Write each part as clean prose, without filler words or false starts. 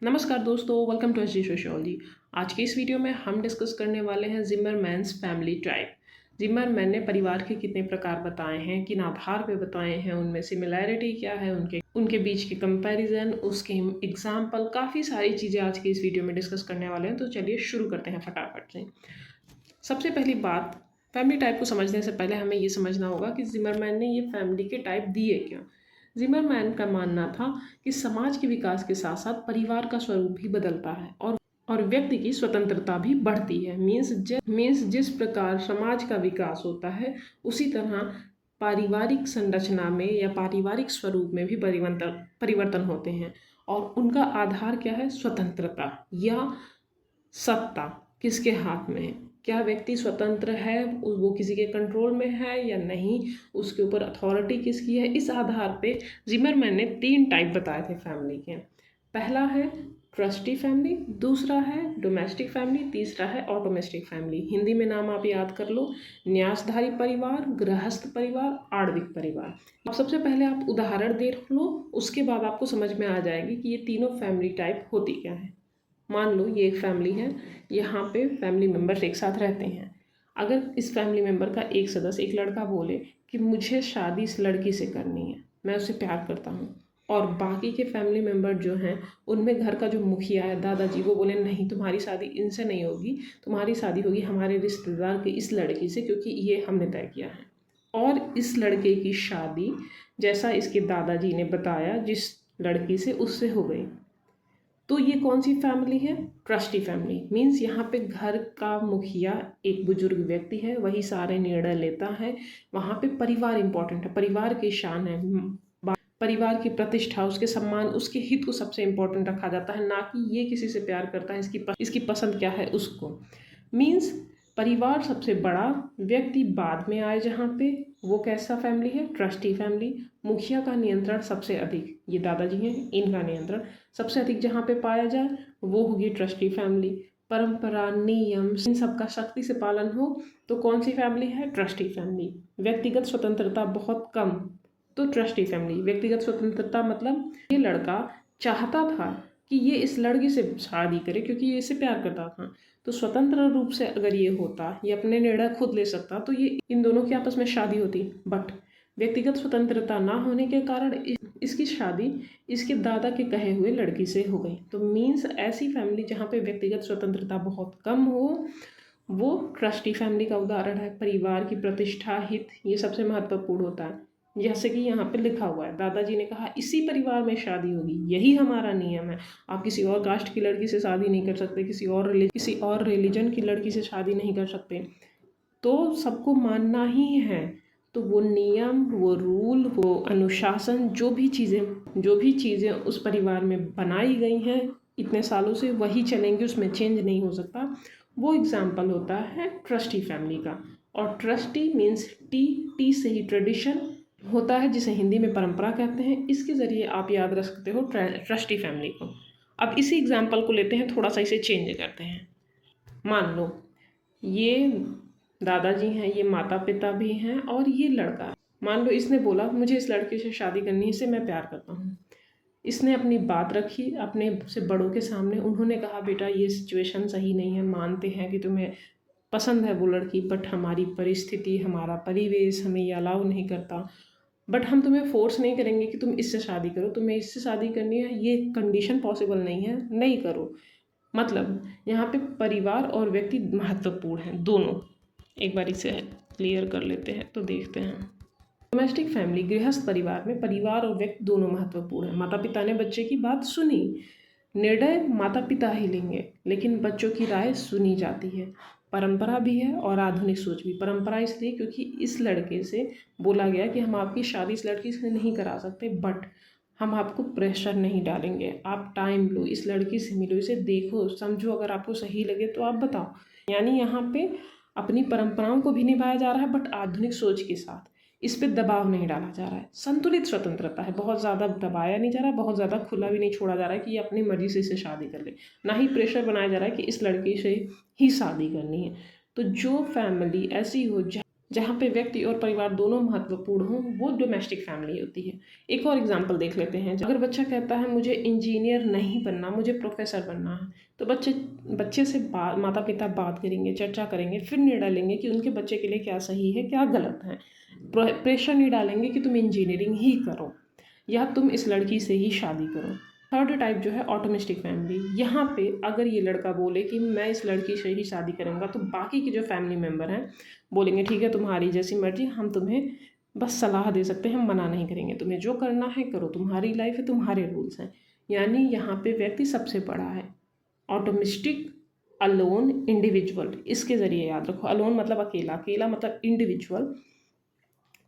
नमस्कार दोस्तों, welcome to SG sociology. आज के इस वीडियो में हम डिस्कस करने वाले हैं जिमरमैन्स फैमिली टाइप। जिमरमैन ने परिवार के कितने प्रकार बताए हैं, किन आधार पे बताए हैं, उनमें सिमिलैरिटी क्या है, उनके बीच के कंपैरिजन, उसके एग्जाम्पल, काफ़ी सारी चीज़ें आज के इस वीडियो में डिस्कस करने वाले हैं। तो चलिए शुरू करते हैं फटाफट से। सबसे पहली बात, फैमिली टाइप को समझने से पहले हमें ये समझना होगा कि जिमरमैन ने ये फैमिली के टाइप दिए क्यों। जिमरमैन का मानना था कि समाज के विकास के साथ साथ परिवार का स्वरूप भी बदलता है और व्यक्ति की स्वतंत्रता भी बढ़ती है। मीन्स जिस प्रकार समाज का विकास होता है उसी तरह पारिवारिक संरचना में या पारिवारिक स्वरूप में भी परिवर्तन होते हैं। और उनका आधार क्या है? स्वतंत्रता या सत्ता किसके हाथ में है। क्या व्यक्ति स्वतंत्र है, वो किसी के कंट्रोल में है या नहीं, उसके ऊपर अथॉरिटी किसकी है। इस आधार पे जिमरमैन ने 3 टाइप बताए थे फैमिली के। पहला है ट्रस्टी फैमिली, दूसरा है डोमेस्टिक फैमिली, तीसरा है ऑटोमेस्टिक फैमिली। हिंदी में नाम आप याद कर लो, न्यासधारी परिवार, गृहस्थ परिवार, आणविक परिवार। अब सबसे पहले आप उदाहरण देख लो, उसके बाद आपको समझ में आ जाएगी कि ये तीनों फैमिली टाइप होती क्या है। मान लो ये एक फैमिली है, यहाँ पे फैमिली मेम्बर्स एक साथ रहते हैं। अगर इस फैमिली मेम्बर का एक सदस्य, एक लड़का बोले कि मुझे शादी इस लड़की से करनी है, मैं उससे प्यार करता हूँ, और बाकी के फैमिली मेम्बर जो हैं उनमें घर का जो मुखिया है, दादाजी, वो बोले नहीं तुम्हारी शादी इनसे नहीं होगी, तुम्हारी शादी होगी हमारे रिश्तेदार की इस लड़की से, क्योंकि ये हमने तय किया है। और इस लड़के की शादी जैसा इसके दादाजी ने बताया जिस लड़की से, उससे हो गई। तो ये कौन सी फैमिली है? Trustee family. मीन्स यहाँ पे घर का मुखिया एक बुजुर्ग व्यक्ति है, वही सारे निर्णय लेता है। वहाँ पे परिवार इंपॉर्टेंट है, परिवार की शान है, परिवार की प्रतिष्ठा, उसके सम्मान, उसके हित को सबसे इंपॉर्टेंट रखा जाता है, ना कि ये किसी से प्यार करता है, इसकी पसंद क्या है उसको। मीन्स परिवार सबसे बड़ा, व्यक्ति बाद में आए जहाँ पे, वो कैसा फैमिली है? Trustee family. मुखिया का नियंत्रण सबसे अधिक, ये दादाजी हैं, इनका नियंत्रण सबसे अधिक जहाँ पे पाया जाए वो होगी ट्रस्टी फैमिली। परंपरा, नियम, इन सब का सख्ती से पालन हो तो कौन सी फैमिली है? Trustee family. व्यक्तिगत स्वतंत्रता बहुत कम, तो ट्रस्टी फैमिली। व्यक्तिगत स्वतंत्रता मतलब ये लड़का चाहता था कि ये इस लड़की से शादी करे क्योंकि ये इससे प्यार करता था, तो स्वतंत्र रूप से अगर ये होता, ये अपने निर्णय खुद ले सकता, तो ये इन दोनों की आपस में शादी होती। बट व्यक्तिगत स्वतंत्रता ना होने के कारण इसकी शादी इसके दादा के कहे हुए लड़की से हो गई। तो मीन्स ऐसी फैमिली जहाँ पे व्यक्तिगत स्वतंत्रता बहुत कम हो वो ट्रस्टी फैमिली का उदाहरण है। परिवार की प्रतिष्ठा, हित, ये सबसे महत्वपूर्ण होता है। जैसे कि यहाँ पे लिखा हुआ है, दादाजी ने कहा इसी परिवार में शादी होगी, यही हमारा नियम है, आप किसी और कास्ट की लड़की से शादी नहीं कर सकते, किसी और रिलीजन की लड़की से शादी नहीं कर सकते, तो सबको मानना ही है। तो वो नियम, वो रूल, वो अनुशासन, जो भी चीज़ें उस परिवार में बनाई गई हैं इतने सालों से, वही चलेंगी, उसमें चेंज नहीं हो सकता। वो एग्जाम्पल होता है ट्रस्टी फैमिली का। और ट्रस्टी मीन्स टी से ही ट्रेडिशन होता है, जिसे हिंदी में परंपरा कहते हैं। इसके ज़रिए आप याद रख सकते हो ट्रस्टी फैमिली को। अब इसी एग्जाम्पल को लेते हैं, थोड़ा सा इसे चेंज करते हैं। मान लो ये दादाजी हैं, ये माता पिता भी हैं, और ये लड़का है। मान लो इसने बोला मुझे इस लड़के से शादी करनी है, इससे मैं प्यार करता हूँ। इसने अपनी बात रखी अपने से बड़ों के सामने, उन्होंने कहा बेटा ये सिचुएशन सही नहीं है, मानते हैं कि तुम्हें पसंद है वो लड़की, बट हमारी परिस्थिति, हमारा परिवेश हमें ये अलाउ नहीं करता, बट हम तुम्हें फोर्स नहीं करेंगे कि तुम इससे शादी करो, तुम्हें इससे शादी करनी है, ये कंडीशन पॉसिबल नहीं है, नहीं करो। मतलब यहाँ पे परिवार और व्यक्ति महत्वपूर्ण हैं दोनों। एक बार इसे क्लियर कर लेते हैं तो देखते हैं। डोमेस्टिक फैमिली, गृहस्थ परिवार में परिवार और व्यक्ति दोनों महत्वपूर्ण है। माता पिता ने बच्चे की बात सुनी, निर्णय माता पिता ही लेंगे, लेकिन बच्चों की राय सुनी जाती है। परंपरा भी है और आधुनिक सोच भी। परंपरा इसलिए क्योंकि इस लड़के से बोला गया कि हम आपकी शादी इस लड़की से नहीं करा सकते, बट हम आपको प्रेशर नहीं डालेंगे, आप टाइम लो, इस लड़की से मिलो, इसे देखो, समझो, अगर आपको सही लगे तो आप बताओ। यानी यहाँ पे अपनी परंपराओं को भी निभाया जा रहा है, बट आधुनिक सोच के साथ। इस पे दबाव नहीं डाला जा रहा है, संतुलित स्वतंत्रता है, बहुत ज़्यादा दबाया नहीं जा रहा, बहुत ज़्यादा खुला भी नहीं छोड़ा जा रहा है कि ये अपनी मर्जी से इसे शादी कर ले, ना ही प्रेशर बनाया जा रहा है कि इस लड़की से ही शादी करनी है। तो जो फैमिली ऐसी हो जहाँ पे व्यक्ति और परिवार दोनों महत्वपूर्ण हों, वो डोमेस्टिक फैमिली होती है। एक और एग्जांपल देख लेते हैं। अगर बच्चा कहता है मुझे इंजीनियर नहीं बनना, मुझे प्रोफेसर बनना है, तो बच्चे से माता पिता बात करेंगे, चर्चा करेंगे, फिर निर्णय लेंगे कि उनके बच्चे के लिए क्या सही है, क्या गलत है। प्रेशर नहीं डालेंगे कि तुम इंजीनियरिंग ही करो या तुम इस लड़की से ही शादी करो। थर्ड टाइप जो है ऑटोमिस्टिक फैमिली। यहाँ पे अगर ये लड़का बोले कि मैं इस लड़की से ही शादी करूँगा, तो बाकी के जो फैमिली मेम्बर हैं बोलेंगे ठीक है, तुम्हारी जैसी मर्जी, हम तुम्हें बस सलाह दे सकते हैं, हम मना नहीं करेंगे, तुम्हें जो करना है करो, तुम्हारी लाइफ है, तुम्हारे रूल्स हैं। यानी यहाँ पे व्यक्ति सबसे बड़ा है। ऑटोमिस्टिक, अलोन, इंडिविजुअल, इसके ज़रिए याद रखो। अलोन मतलब अकेला, अकेला मतलब इंडिविजुअल,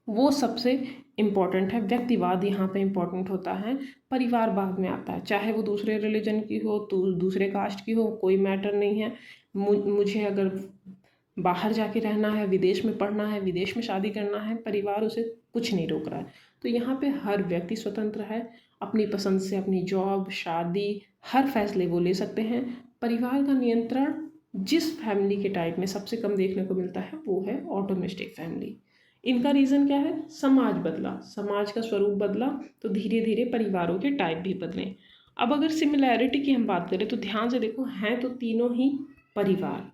वो सबसे इम्पॉर्टेंट है। व्यक्तिवाद यहाँ पे इम्पॉर्टेंट होता है, परिवार बाद में आता है। चाहे वो दूसरे रिलीजन की हो, तो दूसरे कास्ट की हो, कोई मैटर नहीं है। मुझे अगर बाहर जाके रहना है, विदेश में पढ़ना है, विदेश में शादी करना है, परिवार उसे कुछ नहीं रोक रहा है। तो यहाँ पे हर व्यक्ति स्वतंत्र है, अपनी पसंद से अपनी जॉब, शादी, हर फैसले वो ले सकते हैं। परिवार का नियंत्रण जिस फैमिली के टाइप में सबसे कम देखने को मिलता है वो है ऑटोमिस्टिक फैमिली। इनका रीज़न क्या है? समाज बदला, समाज का स्वरूप बदला, तो धीरे धीरे परिवारों के टाइप भी बदले। अब अगर सिमिलैरिटी की हम बात करें तो ध्यान से देखो, हैं तो तीनों ही परिवार,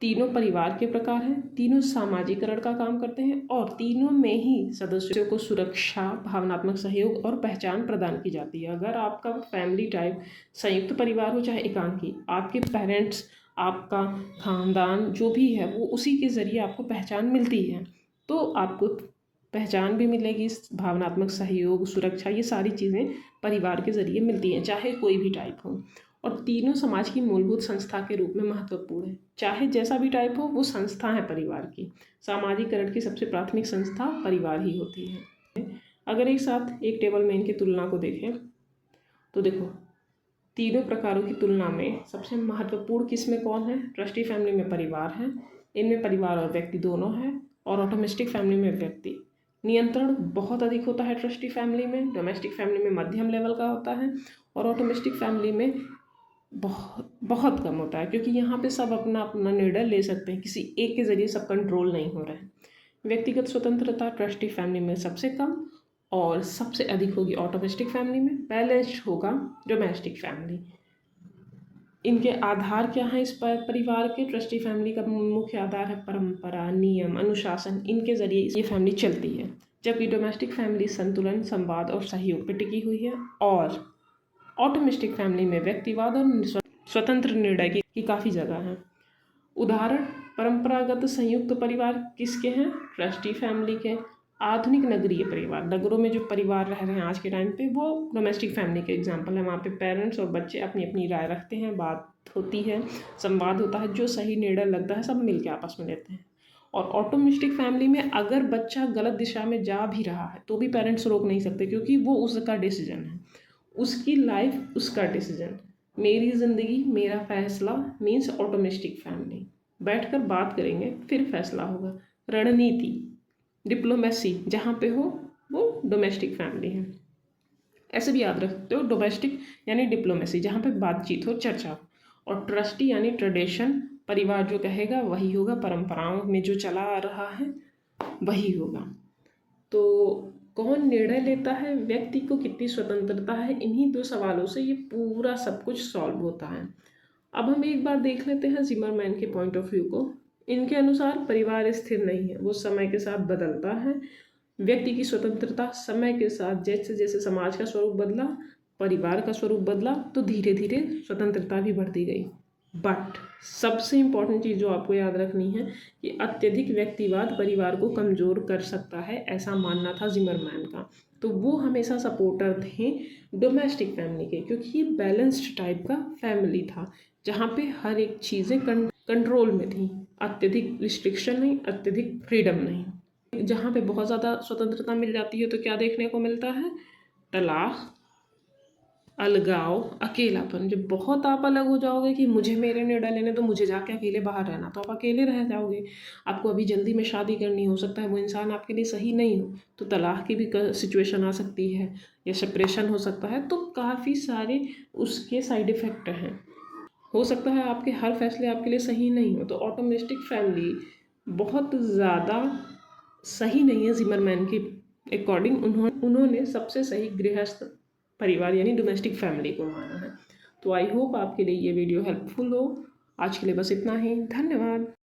तीनों परिवार के प्रकार हैं, तीनों सामाजिकरण का काम करते हैं और तीनों में ही सदस्यों को सुरक्षा, भावनात्मक सहयोग और पहचान प्रदान की जाती है। अगर आपका फैमिली टाइप संयुक्त परिवार हो चाहे एकांकी, आपके पेरेंट्स, आपका खानदान जो भी है वो उसी के ज़रिए आपको पहचान मिलती है, तो आपको पहचान भी मिलेगी, भावनात्मक सहयोग, सुरक्षा, ये सारी चीज़ें परिवार के ज़रिए मिलती हैं, चाहे कोई भी टाइप हो। और तीनों समाज की मूलभूत संस्था के रूप में महत्वपूर्ण है। चाहे जैसा भी टाइप हो, वो संस्था है परिवार की। सामाजिकरण की सबसे प्राथमिक संस्था परिवार ही होती है। अगर एक साथ एक टेबल में इनकी तुलना को देखें तो देखो, तीनों प्रकारों की तुलना में सबसे महत्वपूर्ण किस में कौन है? ट्रस्टी फैमिली में परिवार है, इनमें परिवार और व्यक्ति दोनों हैं। और ऑटोमिस्टिक फैमिली में व्यक्ति नियंत्रण बहुत अधिक होता है ट्रस्टी फैमिली में, डोमेस्टिक फैमिली में मध्यम लेवल का होता है, और ऑटोमिस्टिक फैमिली में बहुत कम होता है, क्योंकि यहाँ पे सब अपना अपना निर्णय ले सकते हैं, किसी एक के ज़रिए सब कंट्रोल नहीं हो रहा है। व्यक्तिगत स्वतंत्रता ट्रस्टी फैमिली में सबसे कम और सबसे अधिक होगी ऑटोमिस्टिक फैमिली में। बैलेंस्ड होगा डोमेस्टिक फैमिली। इनके आधार क्या हैं? इस परिवार के ट्रस्टी फैमिली का मुख्य आधार है परंपरा, नियम, अनुशासन, इनके ज़रिए ये फैमिली चलती है। जबकि डोमेस्टिक फैमिली संतुलन, संवाद और सहयोग पर टिकी हुई है। और ऑटोमिस्टिक फैमिली में व्यक्तिवाद और स्वतंत्र निर्णय की काफ़ी जगह है। उदाहरण, परंपरागत संयुक्त परिवार किसके हैं? ट्रस्टी फैमिली के। आधुनिक नगरीय परिवार, नगरों में जो परिवार रह रहे हैं आज के टाइम पे, वो डोमेस्टिक फैमिली के एग्जाम्पल है। वहाँ पे पेरेंट्स और बच्चे अपनी अपनी राय रखते हैं, बात होती है, संवाद होता है, जो सही निर्णय लगता है सब मिलके आपस में लेते हैं। और ऑटोमिस्टिक फैमिली में अगर बच्चा गलत दिशा में जा भी रहा है तो भी पेरेंट्स रोक नहीं सकते, क्योंकि वो उसका डिसीजन है, उसकी लाइफ उसका डिसीजन। मेरी ज़िंदगी मेरा फैसला मीन्स ऑटोमिस्टिक फैमिली। बैठकर बात करेंगे फिर फैसला होगा। रणनीति, डिप्लोमेसी जहाँ पे हो वो डोमेस्टिक फैमिली है। ऐसे भी याद रख सकते हो, डोमेस्टिक यानी डिप्लोमेसी जहाँ पे बातचीत हो, चर्चा हो। और ट्रस्टी यानी ट्रेडिशन, परिवार जो कहेगा वही होगा, परंपराओं में जो चला आ रहा है वही होगा। तो कौन निर्णय लेता है, व्यक्ति को कितनी स्वतंत्रता है, इन्हीं दो सवालों से ये पूरा सब कुछ सॉल्व होता है। अब हम एक बार देख लेते हैं जिमरमैन के पॉइंट ऑफ व्यू को। इनके अनुसार परिवार स्थिर नहीं है, वो समय के साथ बदलता है। व्यक्ति की स्वतंत्रता समय के साथ जैसे जैसे समाज का स्वरूप बदला, परिवार का स्वरूप बदला, तो धीरे धीरे स्वतंत्रता भी बढ़ती गई। बट सबसे इम्पॉर्टेंट चीज़ जो आपको याद रखनी है कि अत्यधिक व्यक्तिवाद परिवार को कमज़ोर कर सकता है, ऐसा मानना था जिमरमैन का। तो वो हमेशा सपोर्टर थे डोमेस्टिक फैमिली के, क्योंकि ये बैलेंस्ड टाइप का फैमिली था जहाँ पे हर एक चीज़ें कंट्रोल में थी, अत्यधिक रिस्ट्रिक्शन नहीं, अत्यधिक फ्रीडम नहीं। जहाँ पे बहुत ज़्यादा स्वतंत्रता मिल जाती है तो क्या देखने को मिलता है? तलाक, अलगाव, अकेलापन। जब बहुत आप अलग हो जाओगे कि मुझे मेरे निर्णय लेने तो मुझे जाके अकेले बाहर रहना, तो आप अकेले रह जाओगे। आपको अभी जल्दी में शादी करनी, हो सकता है वो इंसान आपके लिए सही नहीं हो, तो तलाक की भी सिचुएशन आ सकती है या सेपरेशन हो सकता है। तो काफ़ी सारे उसके साइड इफ़ेक्ट हैं। हो सकता है आपके हर फैसले आपके लिए सही नहीं हो। तो ऑटोमिस्टिक फैमिली बहुत ज़्यादा सही नहीं है जिमरमैन के अकॉर्डिंग। उन्होंने सबसे सही गृहस्थ परिवार यानी डोमेस्टिक फैमिली को माना है। तो आई होप आपके लिए ये वीडियो हेल्पफुल हो। आज के लिए बस इतना ही। धन्यवाद।